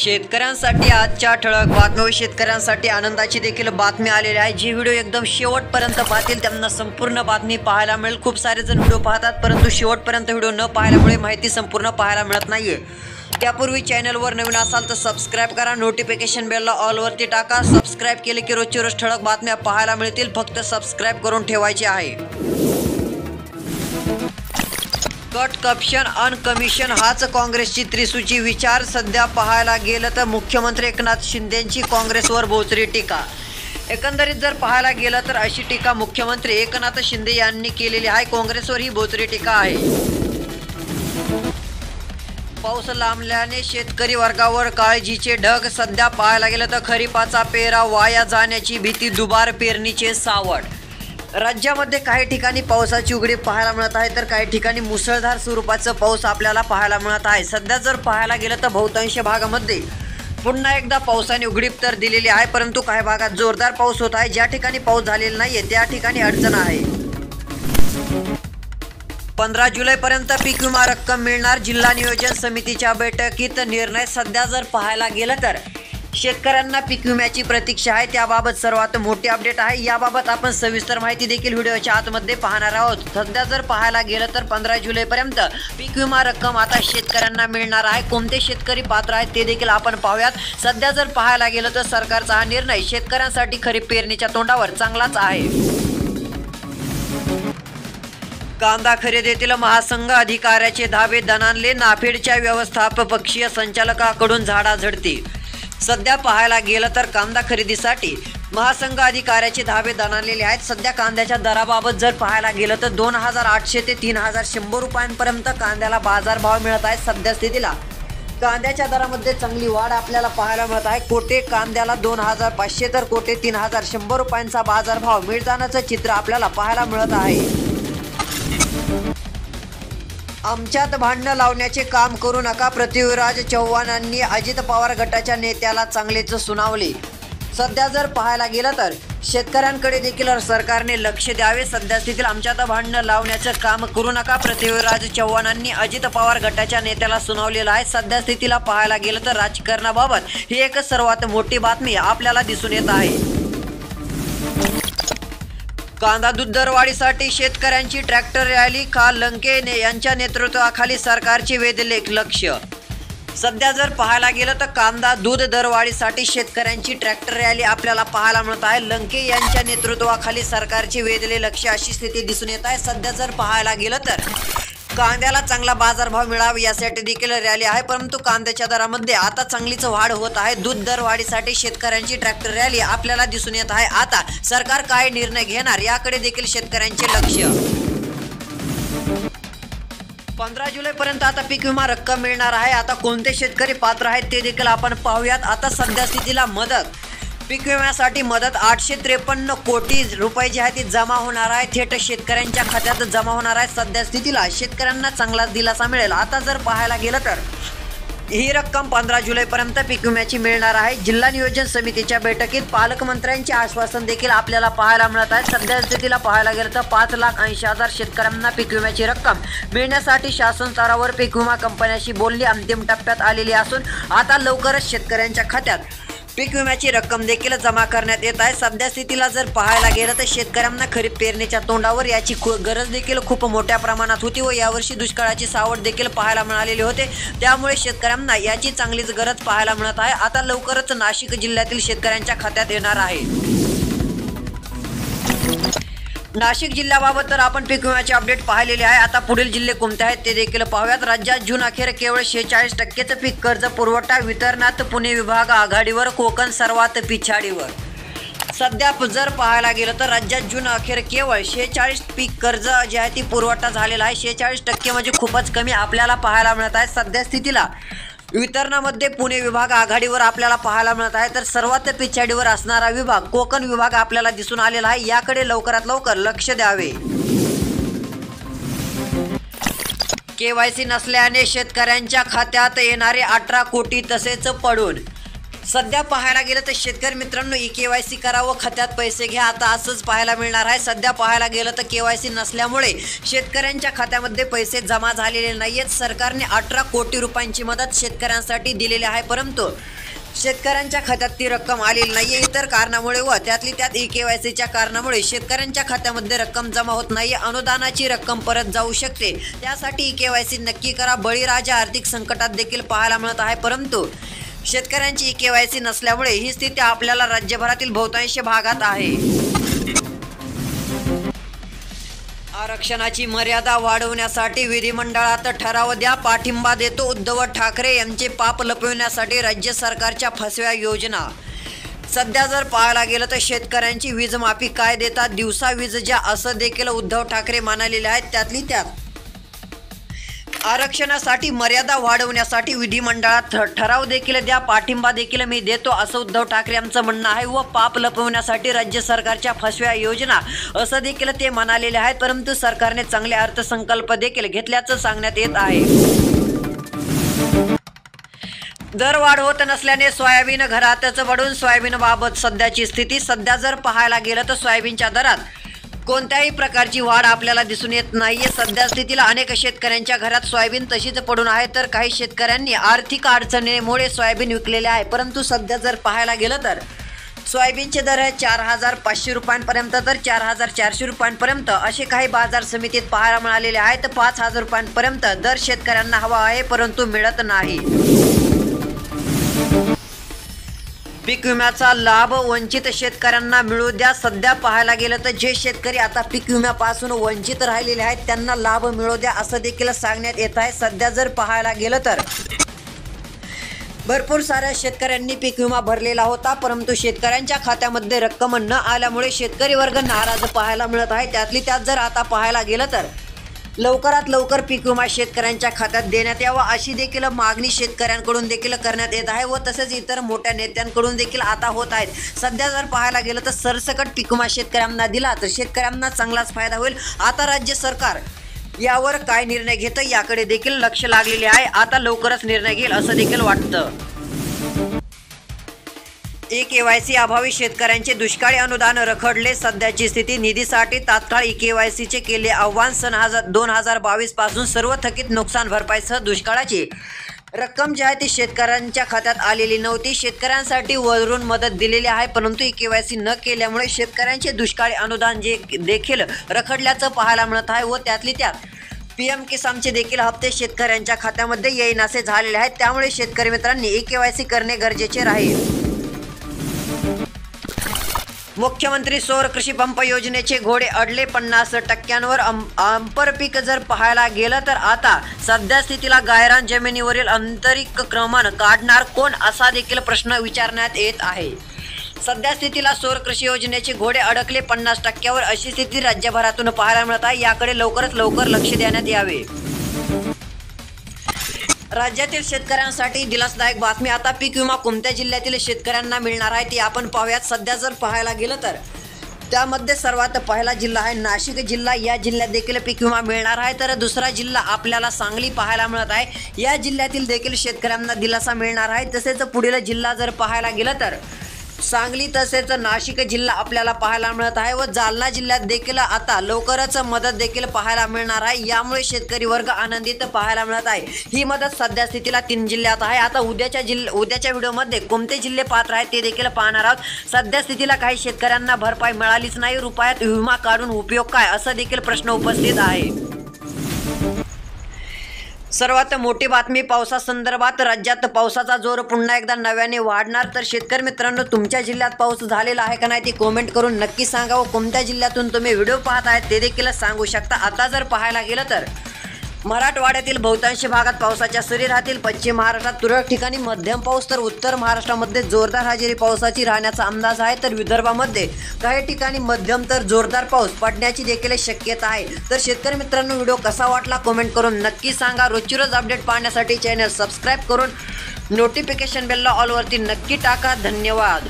शेतकऱ्यांसाठी आजच्या ठळक बातम्या व शेतकऱ्यांसाठी आनंदाची देखील बातमी आलेली आहे। जी व्हिडिओ एकदम शेवटपर्यंत पाहतील त्यांना संपूर्ण बातमी पाहायला मिळेल। खूप सारे जण व्हिडिओ पाहतात परंतु शेवटपर्यंत व्हिडिओ न पाहिल्यामुळे माहिती संपूर्ण पाहायला मिळत नाहीये। त्यापूर्वी चॅनलवर नवीन असाल तर सबस्क्राइब करा, नोटिफिकेशन बेलला ऑल वरती टाका। सबस्क्राइब केले की रोजची रोज ठळक बातम्या पाहायला मिळतील, फक्त सबस्क्राइब करून ठेवायचे आहे। कट कमिशन अन कमिशन हाच काँग्रेसची त्रिसूची विचार। सध्या पाहायला गेलं तर मुख्यमंत्री एकनाथ शिंदेंची काँग्रेसवर बोचरी टीका। एकंदरीत जर पाहायला गेलं तर अशी टीका मुख्यमंत्री एकनाथ शिंदे यांनी केलेली आहे। काँग्रेसवर ही बोचरी टीका आहे। पाऊस लांबल्याने शेतकरी वर्गावर काळजीचे ढग। सध्या पाहायला गेलं तर खरीपाचा पेरा वाया जाण्याची भीती, दुबार पेरणीचे सावट। राज्यामध्ये काही ठिकाणी पावसाची उघडीप पाहायला मिळत आहे तर काही ठिकाणी मुसळधार स्वरूपाचा पाऊस आपल्याला पाहायला मिळत आहे। सध्या जर पाहायला गेलं तर बहुतांश भागामध्ये पुन्हा एकदा पावसाने उघडीप तर दिलेली आहे, परंतु काही भागात जोरदार पाऊस होत आहे। ज्या ठिकाणी पाऊस झालेला नाहीये त्या ठिकाणी अडचण आहे। 15 जुलैपर्यंत पीक विमा रक्कम मिळणार, जिल्हा नियोजन समितीच्या बैठकीत निर्णय। सध्या जर पाहायला गेलं तर शेतकऱ्यांना पीक विम्याची प्रतीक्षा आहे, त्याबाबत सर्वात मोठी अपडेट आहे। याबाबत आपण सविस्तर माहिती देखील व्हिडिओच्या आतमध्ये पाहणार आहोत। सध्या जर पाहायला गेलं तर 15 जुलैपर्यंत पीक विमा रक्कम आता शेतकऱ्यांना मिळणार आहे। कोणते शेतकरी पात्र आहेत ते देखील आपण पाहूयात। सध्या जर पाहायला गेलं तर सरकारचा हा निर्णय शेतकऱ्यांसाठी खरीप पेरणीच्या तोंडावर चांगलाच आहे। कांदा खरेदीतील महासंघ अधिकाऱ्याचे धाबे दणाणले, नाफेडच्या व्यवस्थापकीय संचालकाकडून झाडाझडती। सध्या पाहायला गेलं तर कांदा खरेदीसाठी महासंघ अधिकाऱ्याचे धाबे दणाणलेले आहेत। सध्या कांद्याच्या दराबाबत जर पाहायला गेलं तर 2800 ते 3100 रुपयांपर्यंत कांद्याला बाजारभाव मिळत आहे। सध्या स्थितीला कांद्याच्या दरामध्ये चांगली वाढ आपल्याला पाहायला मिळत आहे। कोटे कांद्याला 2500 तर कोटे 3100 रुपयांचा बाजारभाव मिळतानाचं चित्र आपल्याला पाहायला मिळत आहे। आमच्यात भांडणं लावण्याचे काम करू नका, पृथ्वीराज चव्हाणांनी अजित पवार गटाच्या नेत्याला चांगलेच सुनावले। सध्या जर पाहायला गेलं तर शेतकऱ्यांकडे देखील सरकारने लक्ष द्यावे। सध्या स्थितीला आमच्यात भांडणं लावण्याचं काम करू नका, पृथ्वीराज चव्हाणांनी अजित पवार गटाच्या नेत्याला सुनावलेलं आहे। सध्या स्थितीला पाहायला गेलं तर राजकारणाबाबत ही एक सर्वात मोठी बातमी आपल्याला दिसून येत आहे। कांदा दूध दरवाढीसाठी शेतकऱ्यांची ट्रॅक्टर रॅली, लंके यांच्या नेतृत्वाखाली सरकारचे वेधले लक्ष। सध्या जर पाहायला गेलं तर कांदा दूध दरवाढीसाठी शेतकऱ्यांची ट्रॅक्टर रॅली आपल्याला पाहायला मिळत आहे। लंके यांच्या नेतृत्वाखाली सरकारचे वेधले लक्ष अशी स्थिती दिसून येत आहे। सध्या जर पाहायला गेलं तर कांद्याला चांगला बाजारभाव मिळावा यासाठी देखील रॅली आहे, परंतु कांद्याच्या दरामध्ये आता चांगलीच वाढ होत आहे। दूध दरवाढीसाठी शेतकऱ्यांची ट्रॅक्टर रॅली आपल्याला दिसून येत आहे। आता सरकार काय निर्णय घेणार याकडे देखील शेतकऱ्यांचे लक्ष। 15 जुलैपर्यंत आता पीक विमा रक्कम मिळणार आहे। आता कोणते शेतकरी पात्र आहेत ते देखील आपण पाहूयात। आता सध्या स्थितीला पीक विम्यासाठी मदत 853 कोटी रुपये जी आहे ती जमा होणार आहे, थेट शेतकऱ्यांच्या खात्यात जमा होणार आहे। सध्या स्थितीला शेतकऱ्यांना चांगलाच दिलासा मिळेल। आता जर पाहायला गेलं तर ही रक्कम 15 जुलैपर्यंत पीक विम्याची मिळणार आहे। जिल्हा नियोजन समितीच्या बैठकीत पालकमंत्र्यांचे आश्वासन देखील आपल्याला पाहायला मिळत आहे। सध्या स्थितीला पाहायला गेलं तर 5,80,000 शेतकऱ्यांना पीक विम्याची रक्कम मिळण्यासाठी शासन स्तरावर पीक विमा कंपन्यांशी बोलणी अंतिम टप्प्यात आलेली असून आता लवकरच शेतकऱ्यांच्या खात्यात पीक विम्याची रक्कम देखील जमा करण्यात येत आहे। सध्या स्थितीला जर पाहायला गेलं तर शेतकऱ्यांना खरीप पेरणीच्या तोंडावर याची गरज देखील खूप मोठ्या प्रमाणात होती व यावर्षी दुष्काळाची सावट देखील पाहायला मिळालेली होते, त्यामुळे शेतकऱ्यांना याची चांगलीच गरज पाहायला मिळत आहे। आता लवकरच नाशिक जिल्ह्यातील शेतकऱ्यांच्या खात्यात येणार आहे। नाशिक जिल्ह्याबाबत तर आपण पीक विम्याचे अपडेट पाहिलेले आहे। आता पुढील जिल्हे कोणते आहेत ते देखील पाहूयात। राज्यात जून अखेर केवळ 46% पीक कर्ज पुरवठा वितरणात पुणे विभाग आघाडीवर, कोकण सर्वात पिछाडीवर। सध्या जर पाहायला गेलं तर राज्यात जून अखेर केवळ 46 पीक कर्ज जे आहे ती पुरवठा झालेला आहे। 46% म्हणजे खूपच कमी आपल्याला पाहायला मिळत आहे। सध्या स्थितीला वितरणामध्ये पुणे विभाग आघाडीवर आपल्याला पाहायला मिळत आहे, तर सर्वात पिछाडीवर असणारा विभाग कोकण विभाग आपल्याला दिसून आलेला आहे। याकडे लवकरात लवकर लक्ष द्यावे। KYC नसल्याने शेतकऱ्यांच्या खात्यात येणारे 18 कोटी तसेच पडून। सध्या पाहायला गेलं तर शेतकरी मित्रांनो KYC करावं, खात्यात पैसे घ्या, आता असंच पाहायला मिळणार आहे। सध्या पाहायला गेलं तर KYC नसल्यामुळे शेतकऱ्यांच्या खात्यामध्ये पैसे जमा झालेले नाहीयेत। सरकारने 18 कोटी रुपयांची मदत शेतकऱ्यांसाठी दिलेली आहे, परंतु शेतकऱ्यांच्या खात्यात ती रक्कम आलेली नाहीये। इतर कारणामुळे व त्यातली त्यात KYCच्या कारणामुळे शेतकऱ्यांच्या खात्यामध्ये रक्कम जमा होत नाहीये। अनुदानाची रक्कम परत जाऊ शकते, त्यासाठी KYC नक्की करा। बळीराजा आर्थिक संकटात देखील पाहायला मिळत आहे, परंतु शेतकऱ्यांची KYC नसल्यामुळे ही स्थिती आपल्याला राज्यभरातील बहुतांश भागात आहे। आरक्षणाची मर्यादा वाढवण्यासाठी विधिमंडळात ठराव द्या, पाठिंबा देतो उद्धव ठाकरे यांचे पाप लपविण्यासाठी राज्य सरकारच्या फसव्या योजना। सध्या जर पाहायला गेलं तर शेतकऱ्यांची वीज माफी काय देतात, दिवसा वीज ज्या असं देखील उद्धव ठाकरे म्हणालेले आहेत। त्यातली त्यात आरक्षणासाठी मर्यादा वाढवण्यासाठी विधिमंडळात ठराव देखील द्या, पाठिंबा देखील मी देतो असं उद्धव ठाकरे यांचं म्हणणं आहे। व पाप लपवण्यासाठी राज्य सरकारच्या फसव्या योजना असं देखील ते म्हणालेले आहेत, परंतु सरकारने चांगले अर्थसंकल्प देखील घेतल्याचं सांगण्यात येत आहे। दरवाढ होत नसल्याने सोयाबीन घरातच पडून सोयाबीनबाबत सध्याची स्थिती। सध्या जर पाहायला गेलं तर सोयाबीनच्या दरात कोणत्याही प्रकारची वाढ आपल्याला दिसून येत नाहीये। सध्या स्थितीला अनेक शेतकऱ्यांच्या घरात सोयाबीन तशीच पडून आहे, तर काही शेतकऱ्यांनी आर्थिक अडचणीमुळे सोयाबीन विकलेले आहे। परंतु सध्या जर पाहायला गेलं तर सोयाबीनचे दर आहे 4,500 रुपयांपर्यंत तर 4,400 रुपयांपर्यंत असे काही बाजार समितीत पाहायला मिळालेले आहेत। 5,000 रुपयांपर्यंत दर शेतकऱ्यांना हवा आहे, परंतु मिळत नाही। पीक विम्याचा लाभ वंचित शेतकऱ्यांना मिळू द्या। सध्या पाहायला गेलं तर जे शेतकरी आता पीक विम्यापासून वंचित राहिलेले आहेत त्यांना लाभ मिळू द्या असं देखील सांगण्यात येत आहे। सध्या जर पाहायला गेलं तर भरपूर साऱ्या शेतकऱ्यांनी पीक विमा भरलेला होता, परंतु शेतकऱ्यांच्या खात्यामध्ये रक्कम न आल्यामुळे शेतकरी वर्ग नाराज पाहायला मिळत आहे। त्यातली त्यात जर आता पाहायला गेलं तर लवकरात लवकर पीक विमा शेतकऱ्यांच्या खात्यात देण्यात यावा अशी देखील मागणी शेतकऱ्यांकडून देखील करण्यात येत आहे व तसेच इतर मोठ्या नेत्यांकडून देखील आता होत आहेत। सध्या जर पाहायला गेलं तर सरसकट पीक विमा शेतकऱ्यांना दिला तर शेतकऱ्यांना चांगलाच फायदा होईल। आता राज्य सरकार यावर काय निर्णय घेतं याकडे देखील लक्ष लागलेले आहे। आता लवकरच निर्णय घेईल असं देखील वाटतं। KYC अभावी शेतकऱ्यांचे दुष्काळी अनुदान रखडले, सध्याची स्थिती। निधीसाठी तात्काळ KYCचे केले आव्हान। सन 2022 पासून सर्व थकीत नुकसान भरपाईसह दुष्काळाची रक्कम जी आहे ती शेतकऱ्यांच्या खात्यात आलेली नव्हती। शेतकऱ्यांसाठी वरून मदत दिलेली आहे, परंतु KYC न केल्यामुळे शेतकऱ्यांचे दुष्काळी अनुदान जे देखील रखडल्याचं पाहायला मिळत आहे व त्यातली त्यात PM किसानचे देखील हप्ते शेतकऱ्यांच्या खात्यामध्ये येईनासे झालेले आहेत। त्यामुळे शेतकरी मित्रांनी KYC करणे गरजेचे राहील। मुख्यमंत्री सौर कृषी पंप योजनेचे घोडे अडले 50%वर। अंपरपीक जर पाहायला गेलं तर आता सध्या स्थितीला गायरान जमिनीवरील अंतरीक्रमण काढणार कोण असा देखील प्रश्न विचारण्यात येत आहे। सध्या स्थितीला सौर कृषी योजनेचे घोडे अडकले 50%वर अशी स्थिती राज्यभरातून पाहायला मिळत आहे। याकडे लवकरात लवकर लक्ष देण्यात यावे। राज्यातील शेतकऱ्यांसाठी दिलासादायक बातमी। आता पीक विमा कोणत्या जिल्ह्यातील शेतकऱ्यांना मिळणार आहे ते आपण पाहूयात। सध्या जर पाहायला गेलं तर त्यामध्ये सर्वात पहिला जिल्हा आहे नाशिक जिल्हा। या जिल्ह्यात देखील पीक विमा मिळणार आहे, तर दुसरा जिल्हा आपल्याला सांगली पाहायला मिळत आहे। या जिल्ह्यातील देखील शेतकऱ्यांना दिलासा मिळणार आहे। तसेच पुढील जिल्हा जर पाहायला गेलं तर सांगली तसेच नाशिक जिल्हा आपल्याला पाहायला मिळत आहे व जालना जिल्ह्यात देखील आता लवकरच मदत देखील पाहायला मिळणार आहे। यामुळे शेतकरी वर्ग आनंदित पाहायला मिळत आहे। ही मदत सध्या स्थितीला 3 जिल्ह्यात आहे। आता उद्याच्या व्हिडिओमध्ये कोणते जिल्हे पात्र आहेत ते देखील पाहणार आहोत। सध्या स्थितीला काही शेतकऱ्यांना भरपाई मिळालीच नाही, रुपयात विमा काढून उपयोग काय असा देखील प्रश्न उपस्थित आहे। सर्वात मोठी बातमी पावसासंदर्भात। राज्यात पावसाचा जोर पुन्हा एकदा नव्याने वाढणार, तर शेतकरी मित्रांनो तुमच्या जिल्ह्यात पाऊस झालेला आहे का नाही ते कमेंट करून नक्की सांगा व कोणत्या जिल्ह्यातून तुम्ही व्हिडिओ पाहत आहेत ते देखील सांगू शकता। आता जर पाहायला गेलं तर मराठवाड्यातील बहुतांश भागात पावसाच्या सरी राहतील। पश्चिम महाराष्ट्रात तुरळक ठिकाणी मध्यम पाऊस, तर उत्तर महाराष्ट्रामध्ये जोरदार हजेरी पावसाची राहण्याचा अंदाज आहे। तर विदर्भामध्ये काही ठिकाणी मध्यम तर जोरदार पाऊस पडण्याची देखील शक्यता आहे। तर शेतकरी मित्रांनो व्हिडिओ कसा वाटला कमेंट करून नक्की सांगा। रोजची रोज अपडेट पाहण्यासाठी चॅनल सबस्क्राईब करून नोटिफिकेशन बेलला ऑलवरती नक्की टाका। धन्यवाद।